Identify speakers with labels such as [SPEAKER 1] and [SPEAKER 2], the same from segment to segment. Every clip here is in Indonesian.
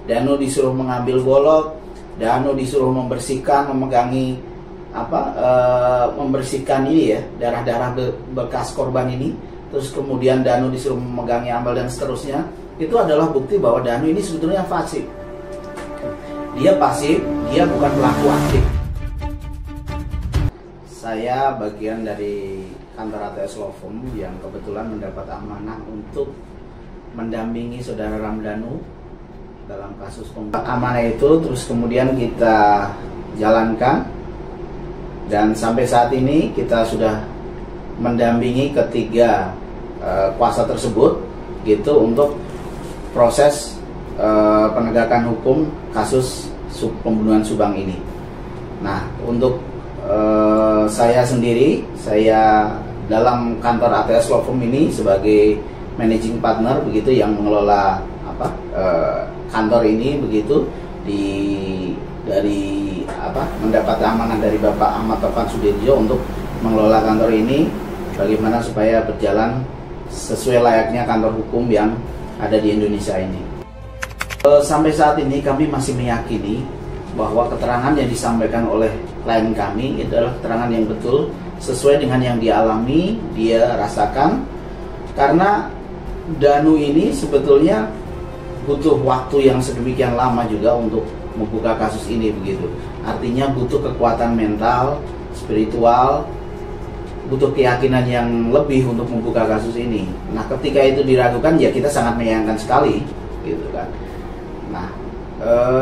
[SPEAKER 1] Danu disuruh mengambil golok, Danu disuruh membersihkan, memegangi membersihkan ini ya, darah-darah bekas korban ini. Terus kemudian Danu disuruh memegangi ambal dan seterusnya. Itu adalah bukti bahwa Danu ini sebetulnya pasif. Dia pasif, dia bukan pelaku aktif. Saya bagian dari kantor ATS Law Firm yang kebetulan mendapat amanah untuk mendampingi saudara Ramdhanu dalam kasus amanah itu. Terus kemudian kita jalankan, dan sampai saat ini kita sudah mendampingi ketiga kuasa tersebut gitu untuk proses penegakan hukum kasus pembunuhan Subang ini. Nah, untuk saya sendiri, saya dalam kantor ATS Law Firm ini sebagai managing partner begitu yang mengelola kantor ini begitu, mendapat amanah dari Bapak Ahmad Taufan Sudirjo untuk mengelola kantor ini bagaimana supaya berjalan sesuai layaknya kantor hukum yang ada di Indonesia ini. Sampai saat ini kami masih meyakini bahwa keterangan yang disampaikan oleh klien kami adalah keterangan yang betul sesuai dengan yang dia alami, dia rasakan. Karena Danu ini sebetulnya butuh waktu yang sedemikian lama juga untuk membuka kasus ini begitu. Artinya butuh kekuatan mental, spiritual, butuh keyakinan yang lebih untuk membuka kasus ini. Nah, ketika itu diragukan ya kita sangat menyayangkan sekali gitu kan. Nah,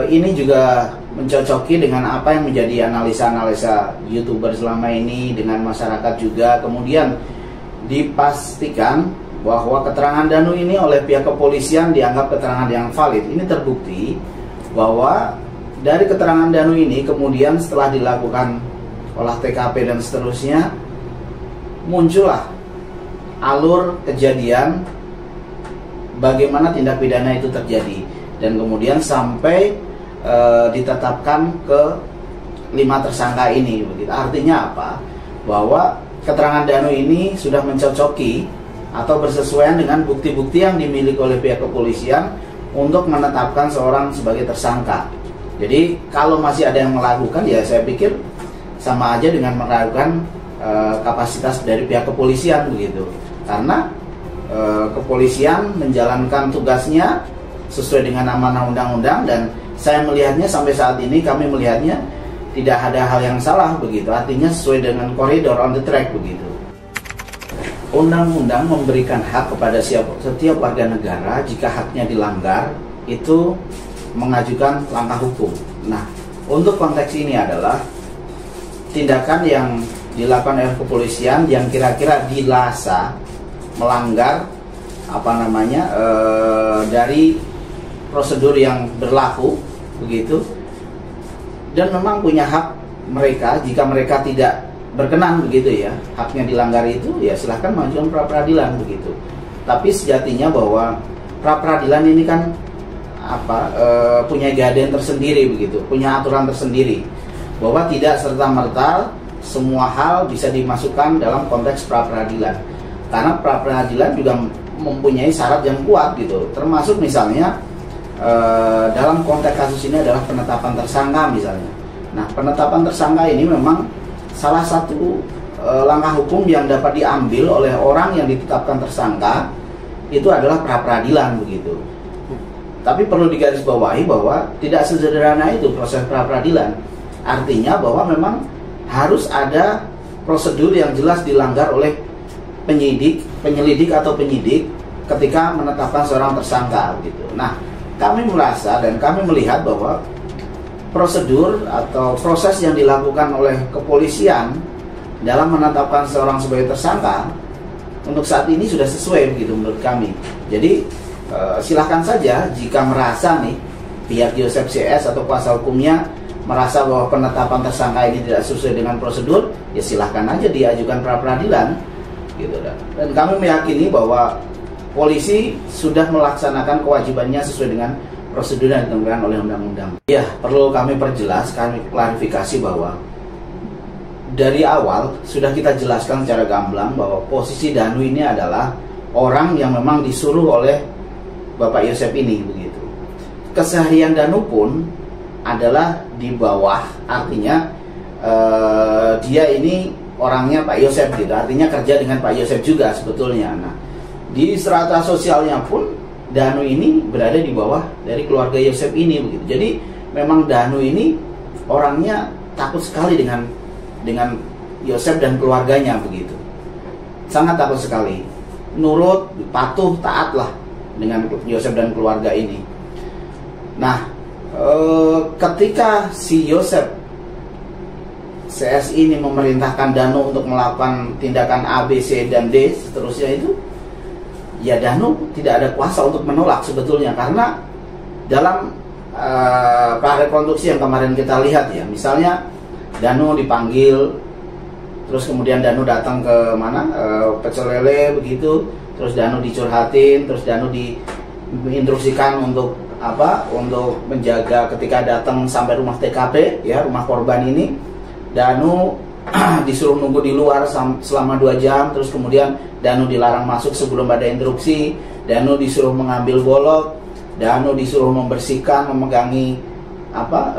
[SPEAKER 1] ini juga mencocoki dengan apa yang menjadi analisa-analisa YouTuber selama ini dengan masyarakat juga. Kemudian dipastikan bahwa keterangan Danu ini oleh pihak kepolisian dianggap keterangan yang valid. Ini terbukti bahwa dari keterangan Danu ini kemudian setelah dilakukan olah TKP dan seterusnya, muncullah alur kejadian bagaimana tindak pidana itu terjadi, dan kemudian sampai ditetapkan ke 5 tersangka ini begitu. Artinya apa? Bahwa keterangan Danu ini sudah mencocoki atau bersesuaian dengan bukti-bukti yang dimiliki oleh pihak kepolisian untuk menetapkan seorang sebagai tersangka. Jadi kalau masih ada yang melakukan, ya saya pikir sama aja dengan meragukan kapasitas dari pihak kepolisian begitu. Karena kepolisian menjalankan tugasnya sesuai dengan amanah undang-undang, dan saya melihatnya sampai saat ini kami melihatnya tidak ada hal yang salah begitu. Artinya sesuai dengan koridor, on the track begitu. Undang-undang memberikan hak kepada setiap warga negara jika haknya dilanggar itu mengajukan langkah hukum. Nah, untuk konteks ini adalah tindakan yang dilakukan oleh kepolisian yang kira-kira dirasa melanggar dari prosedur yang berlaku begitu, dan memang punya hak mereka jika mereka tidak berkenan begitu ya, haknya dilanggar itu ya silahkan mengajukan pra peradilan begitu. Tapi sejatinya bahwa pra peradilan ini kan punya guideline tersendiri begitu, punya aturan tersendiri bahwa tidak serta-merta semua hal bisa dimasukkan dalam konteks pra peradilan, karena pra peradilan juga mempunyai syarat yang kuat gitu, termasuk misalnya dalam konteks kasus ini adalah penetapan tersangka misalnya. Nah, penetapan tersangka ini memang salah satu langkah hukum yang dapat diambil oleh orang yang ditetapkan tersangka itu adalah pra peradilan begitu. Tapi perlu digarisbawahi bahwa tidak sesederhana itu proses pra peradilan. Artinya bahwa memang harus ada prosedur yang jelas dilanggar oleh penyelidik atau penyidik ketika menetapkan seorang tersangka gitu. Nah, kami merasa dan kami melihat bahwa prosedur atau proses yang dilakukan oleh kepolisian dalam menetapkan seorang sebagai tersangka untuk saat ini sudah sesuai begitu menurut kami. Jadi silahkan saja jika merasa nih pihak Yosep CS atau kuasa hukumnya merasa bahwa penetapan tersangka ini tidak sesuai dengan prosedur, ya silahkan aja diajukan pra peradilan gitu. Dan kami meyakini bahwa polisi sudah melaksanakan kewajibannya sesuai dengan prosedur yang ditentukan oleh undang-undang. Ya, perlu kami perjelas, kami klarifikasi bahwa dari awal sudah kita jelaskan secara gamblang bahwa posisi Danu ini adalah orang yang memang disuruh oleh Bapak Yosep ini begitu. keseharian Danu pun adalah di bawah, artinya dia ini orangnya Pak Yosef gitu, artinya kerja dengan Pak Yosef juga sebetulnya. Nah, di strata sosialnya pun Danu ini berada di bawah dari keluarga Yosef ini begitu. Jadi memang Danu ini orangnya takut sekali dengan Yosef dan keluarganya begitu. Sangat takut sekali. Nurut, patuh, taat lah dengan Yosef dan keluarga ini. Nah, ketika si Yosef CSI ini memerintahkan Danu untuk melakukan tindakan A, B, C, dan D seterusnya itu, ya Danu tidak ada kuasa untuk menolak sebetulnya, karena dalam prarekonstruksi yang kemarin kita lihat ya, misalnya Danu dipanggil, terus kemudian Danu datang ke mana, Pecel Lele begitu, terus Danu dicurhatin, terus Danu diinstruksikan untuk apa, untuk menjaga ketika datang sampai rumah TKP ya, rumah korban ini. Danu disuruh nunggu di luar selama 2 jam, terus kemudian Danu dilarang masuk sebelum ada instruksi. Danu disuruh mengambil golok, Danu disuruh membersihkan, memegangi apa,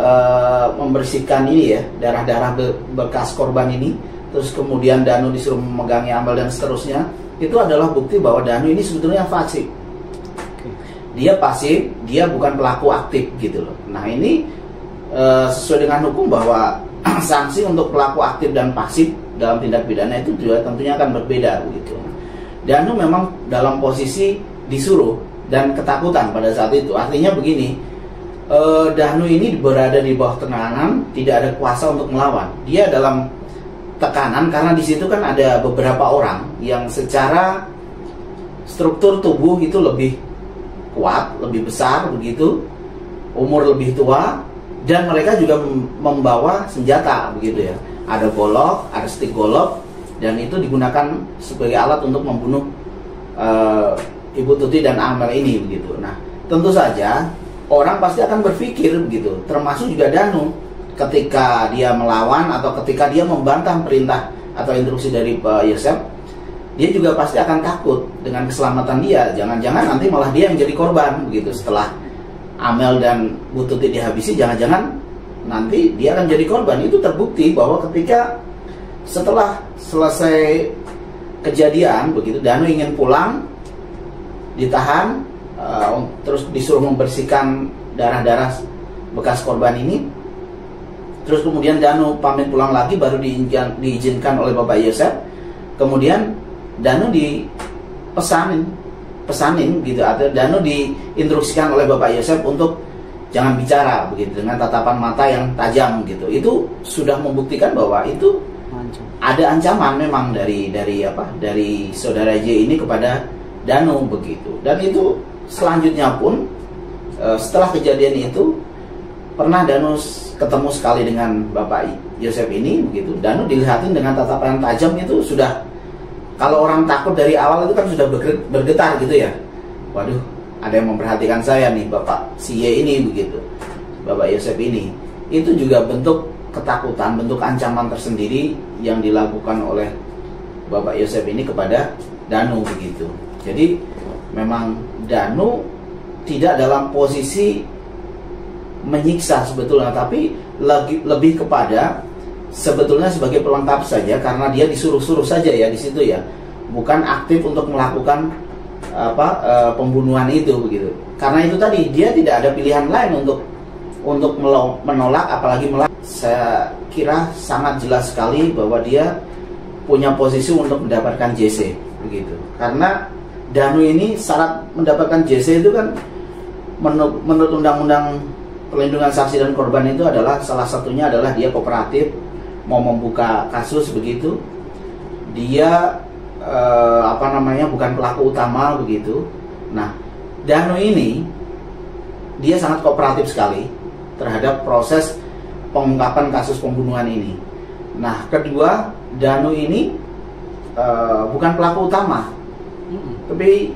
[SPEAKER 1] membersihkan ini ya, darah-darah bekas korban ini. Terus kemudian Danu disuruh memegangi amal dan seterusnya. Itu adalah bukti bahwa Danu ini sebetulnya pasif. Dia pasif, dia bukan pelaku aktif gitu loh. Nah ini sesuai dengan hukum bahwa sanksi untuk pelaku aktif dan pasif dalam tindak pidana itu juga tentunya akan berbeda begitu. Danu memang dalam posisi disuruh dan ketakutan pada saat itu. Artinya begini, Danu ini berada di bawah tekanan, tidak ada kuasa untuk melawan. Dia dalam tekanan karena di situ kan ada beberapa orang yang secara struktur tubuh itu lebih kuat, lebih besar begitu, umur lebih tua, dan mereka juga membawa senjata begitu ya. Ada golok, ada stik golok, dan itu digunakan sebagai alat untuk membunuh Ibu Tuti dan Amel ini begitu. Nah, tentu saja orang pasti akan berpikir begitu, termasuk juga Danu, ketika dia melawan atau ketika dia membantah perintah atau instruksi dari Pak Yosef, dia juga pasti akan takut dengan keselamatan dia. Jangan-jangan nanti malah dia yang jadi korban begitu. Setelah Amel dan Bu Tuti dihabisi, jangan-jangan nanti dia akan jadi korban. Itu terbukti bahwa ketika setelah selesai kejadian begitu, Danu ingin pulang, ditahan, terus disuruh membersihkan darah-darah bekas korban ini. Terus kemudian Danu pamit pulang lagi, baru diizinkan oleh Bapak Yosef. Kemudian Danu pesanin gitu, atau Danu diinstruksikan oleh Bapak Yosef untuk jangan bicara begitu, dengan tatapan mata yang tajam gitu. Itu sudah membuktikan bahwa itu ada ancaman memang dari saudara J ini kepada Danu begitu. Dan itu selanjutnya pun setelah kejadian itu pernah Danu ketemu sekali dengan Bapak Yosef ini begitu. Danu dilihatin dengan tatapan yang tajam, itu sudah, kalau orang takut dari awal itu kan sudah bergetar gitu ya. Waduh, ada yang memperhatikan saya nih, Bapak si Y ini begitu, Bapak Yosef ini. Itu juga bentuk ketakutan, bentuk ancaman tersendiri yang dilakukan oleh Bapak Yosef ini kepada Danu begitu. Jadi memang Danu tidak dalam posisi menyiksa sebetulnya, tapi lebih kepada sebetulnya sebagai pelengkap saja, karena dia disuruh-suruh saja ya di situ ya, bukan aktif untuk melakukan pembunuhan itu begitu. Karena itu tadi dia tidak ada pilihan lain untuk menolak, apalagi melawan. Saya kira sangat jelas sekali bahwa dia punya posisi untuk mendapatkan JC begitu. Karena Danu ini syarat mendapatkan JC itu kan menurut Undang-Undang Perlindungan Saksi dan Korban itu adalah, salah satunya adalah dia kooperatif, mau membuka kasus begitu, dia bukan pelaku utama begitu. Nah, Danu ini dia sangat kooperatif sekali terhadap proses pengungkapan kasus pembunuhan ini. Nah, kedua, Danu ini bukan pelaku utama, tapi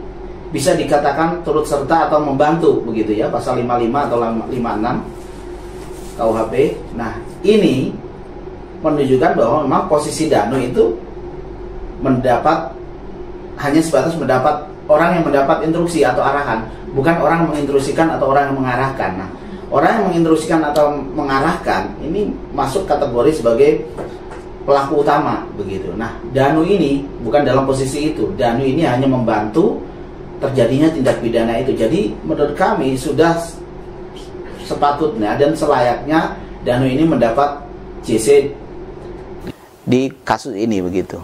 [SPEAKER 1] bisa dikatakan turut serta atau membantu begitu ya, pasal 55 atau 56 KUHP. Nah, ini menunjukkan bahwa memang posisi Danu itu hanya sebatas mendapat orang yang mendapat instruksi atau arahan, bukan orang yang menginstruksikan atau orang yang mengarahkan. Nah, orang yang menginstruksikan atau mengarahkan ini masuk kategori sebagai pelaku utama begitu. Nah, Danu ini bukan dalam posisi itu. Danu ini hanya membantu terjadinya tindak pidana itu. Jadi menurut kami sudah sepatutnya dan selayaknya Danu ini mendapat JC di kasus ini begitu.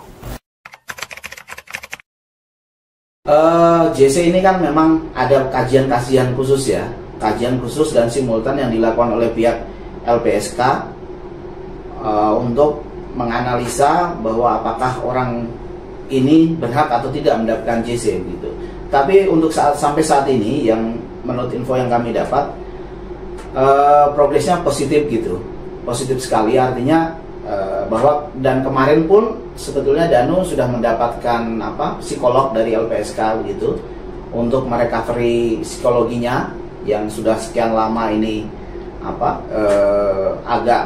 [SPEAKER 1] JC ini kan memang ada kajian-kajian khusus ya, kajian khusus dan simultan yang dilakukan oleh pihak LPSK untuk menganalisa bahwa apakah orang ini berhak atau tidak mendapatkan JC gitu. Tapi untuk sampai saat ini yang menurut info yang kami dapat progresnya positif gitu, positif sekali, artinya bahwa dan kemarin pun sebetulnya Danu sudah mendapatkan psikolog dari LPSK gitu untuk merecovery psikologinya yang sudah sekian lama ini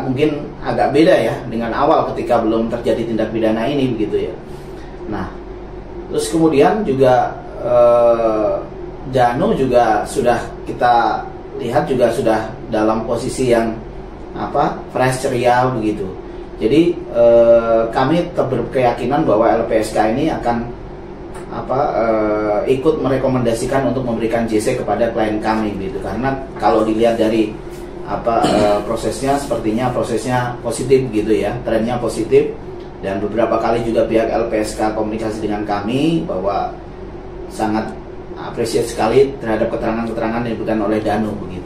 [SPEAKER 1] mungkin agak beda ya dengan awal ketika belum terjadi tindak pidana ini begitu ya. Nah, terus kemudian juga Danu juga sudah kita lihat juga sudah dalam posisi yang fresh, ceria begitu. Jadi kami berkeyakinan bahwa LPSK ini akan ikut merekomendasikan untuk memberikan JC kepada klien kami gitu. Karena kalau dilihat dari prosesnya, sepertinya prosesnya positif gitu ya, trennya positif, dan beberapa kali juga pihak LPSK komunikasi dengan kami bahwa sangat apresiasi sekali terhadap keterangan-keterangan yang diberikan oleh Danu begitu.